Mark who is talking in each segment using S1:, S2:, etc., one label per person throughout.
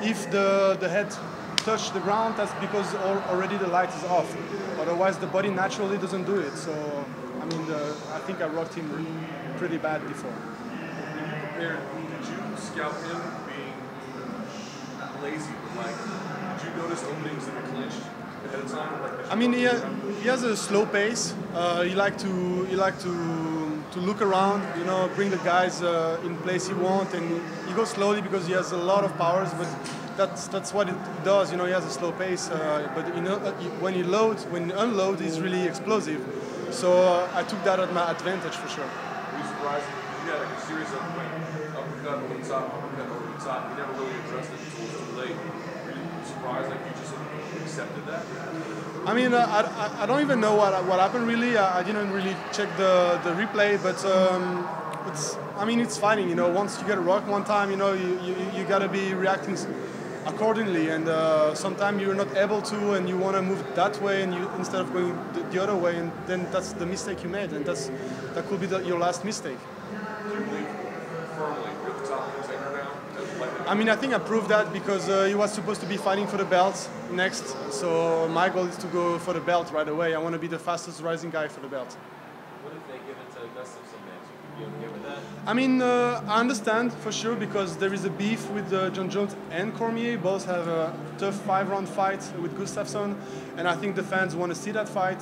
S1: if the head touch the ground, that's because already the light is off. Otherwise, the body naturally doesn't do it. So, I mean, I think I rocked him pretty bad before.
S2: When you prepared, did you scout him being not lazy, but like, did you notice openings in the clinch ahead of time? Like,
S1: I mean, he has a slow pace. He like to look around, you know, bring the guys in place he wants, and he goes slowly because he has a lot of powers. But that's what it does, you know. He has a slow pace, but you know, when he unloads, he's really explosive. So I took that at my advantage for sure.
S2: Were you surprised? You had like a series of uppercut over the top, uppercut over the top. You never really addressed it until it was too late. Were you surprised? Like you just accepted that?
S1: I mean, I don't even know what happened really. I didn't really check the replay, but it's fighting. You know, once you get rocked one time, you know, you gotta be reacting accordingly, and sometimes you're not able to, and you want to move that way, and you instead of going the other way, and then that's the mistake you made, and that could be your last mistake.
S2: Do you believe firmly you're the top contender now?
S1: I mean, I think I proved that because he was supposed to be fighting for the belt next, so my goal is to go for the belt right away. I want to be the fastest rising guy for the belt.
S3: What if they give it to Gustafsson next? Would you be okay with that?
S1: I mean, I understand for sure because there is a beef with John Jones and Cormier. Both have a tough 5-round fight with Gustafsson, and I think the fans want to see that fight,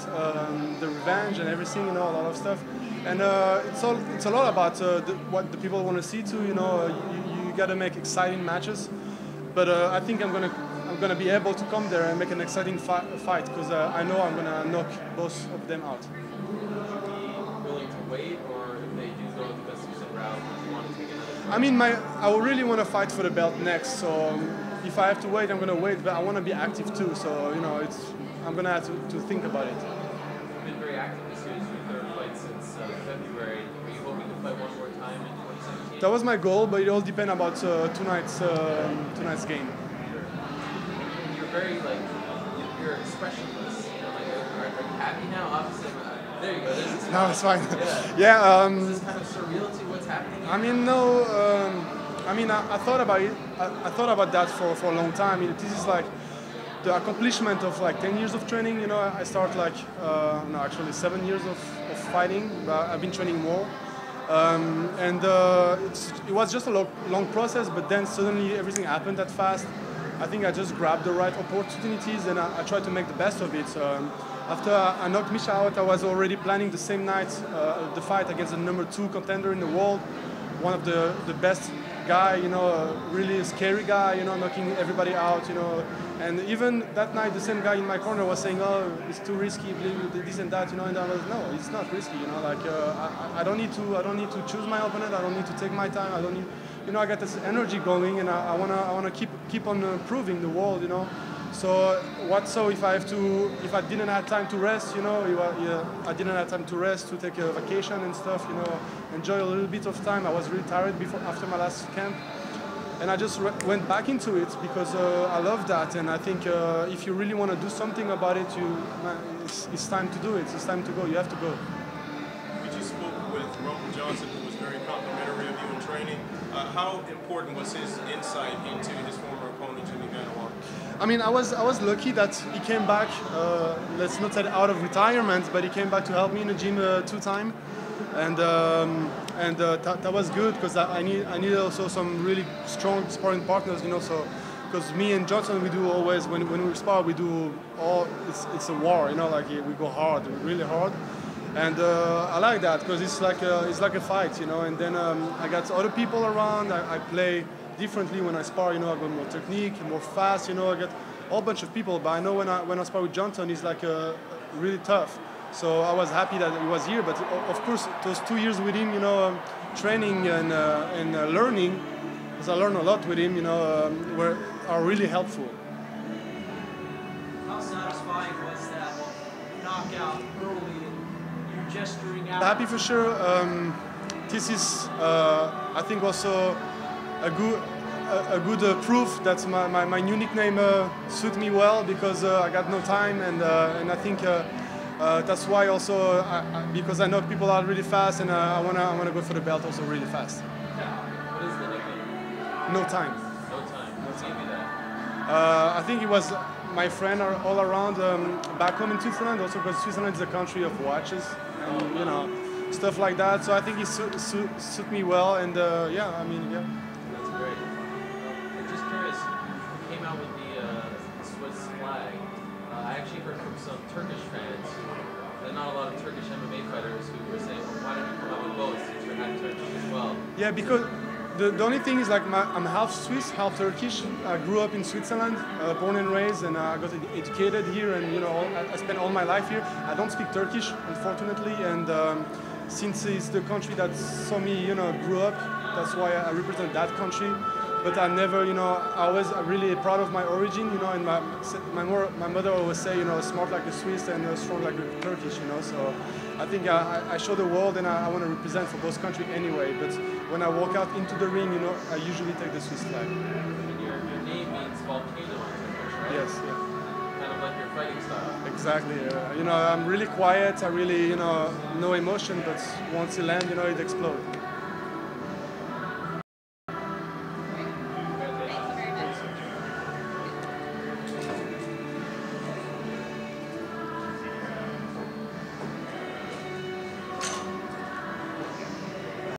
S1: the revenge and everything, you know, a lot of stuff. And it's a lot about what the people want to see too. You know, you got to make exciting matches, but I think I'm gonna be able to come there and make an exciting fight because I know I'm gonna knock both of them out.
S3: Would you be willing to wait, or if they do go the Gustafsson route, would you want to take another shot?
S1: I mean, I would really want to fight for the belt next, so if I have to wait, I'm gonna wait. But I want to be active too, so you know, I'm gonna have to think about it.
S3: You've been very active this year. It's your third fight since February. Were you hoping to fight one more time in 2017?
S1: That was my goal, but it all depends about tonight's game.
S3: You're very you're expressionless. You know, are you happy now? Obviously, there you go. This is
S1: No, it's fine.
S3: Yeah.
S1: Yeah.
S3: Is this kind of surreal to what's happening?
S1: I mean, no. I mean, I thought about it. I thought about that for a long time. I mean, this is like the accomplishment of like 10 years of training. You know, I started like no, actually 7 years of fighting. But I've been training more. It was just a long process, but then suddenly everything happened that fast. I think I just grabbed the right opportunities and I tried to make the best of it. After I knocked Misha out, I was already planning the same night the fight against the #2 contender in the world, one of the best guy, you know, a really scary guy, you know, knocking everybody out, you know. And even that night, the same guy in my corner was saying, "Oh, it's too risky, this and that," you know. And I was, "No, it's not risky, you know. Like I don't need to choose my opponent. I don't need to take my time. I don't need, you know, I got this energy going, and I wanna keep on proving the world, you know. So if I didn't have time to rest, you know, I didn't have time to rest, to take a vacation and stuff, you know, enjoy a little bit of time. I was really tired after my last camp, and I just went back into it because I love that, and I think if you really want to do something about it, it's time to do it. It's time to go. You have to go.
S4: You just spoke with Roman Johnson, who was very complimentary of you in training. How important was his insight into his former opponent, Jimi?
S1: I mean, I was lucky that he came back. Let's not say out of retirement, but he came back to help me in the gym 2 times, and that was good because I need also some really strong sparring partners, you know. So because me and Johnson, we do always when we spar, we do all. It's a war, you know. Like we go hard, really hard. And I like that because it's like a fight, you know. And then I got other people around. I play differently when I spar, you know. I got more technique, more fast, you know. I get a whole bunch of people, but I know when I spar with Johnson, he's like really tough. So I was happy that he was here. But of course, those 2 years with him, you know, training and learning, because I learned a lot with him, you know, are really helpful.
S5: How satisfying was that knockout early? Gesturing out.
S1: Happy for sure. This is, I think, also a good proof that my new nickname suit me well because I got no time, and I think that's why also because I knock people out really fast, and I wanna go for the belt also really fast.
S3: What is the nickname?
S1: No time.
S3: No time. No time.
S1: I think it was my friend all around back home in Switzerland, also because Switzerland is a country of watches and you know stuff like that. So I think it suit me well, and yeah, I mean, yeah.
S3: That's great. I'm just curious, you came out with the Swiss flag. I actually heard from some Turkish fans, and not a lot of Turkish MMA fighters, who were saying, well, why don't you come out with both since you're half Turkish as well?
S1: Yeah, because the only thing is like I'm half Swiss, half Turkish. I grew up in Switzerland, born and raised, and I got educated here, and you know I spent all my life here. I don't speak Turkish, unfortunately, and since it's the country that saw me, you know, grew up, that's why I represent that country. But I never, you know, I was really proud of my origin, you know, and my mother always say, you know, smart like a Swiss and strong like a Turkish, you know. So I think I show the world, and I want to represent for both countries anyway. But when I walk out into the ring, you know, I usually take the Swiss flag.
S3: And your name means volcano in Turkish, right?
S1: Yes, yeah.
S3: Kind of like your fighting style.
S1: Exactly. You know, I'm really quiet. I really, you know, no emotion. But once you land, you know, it explodes.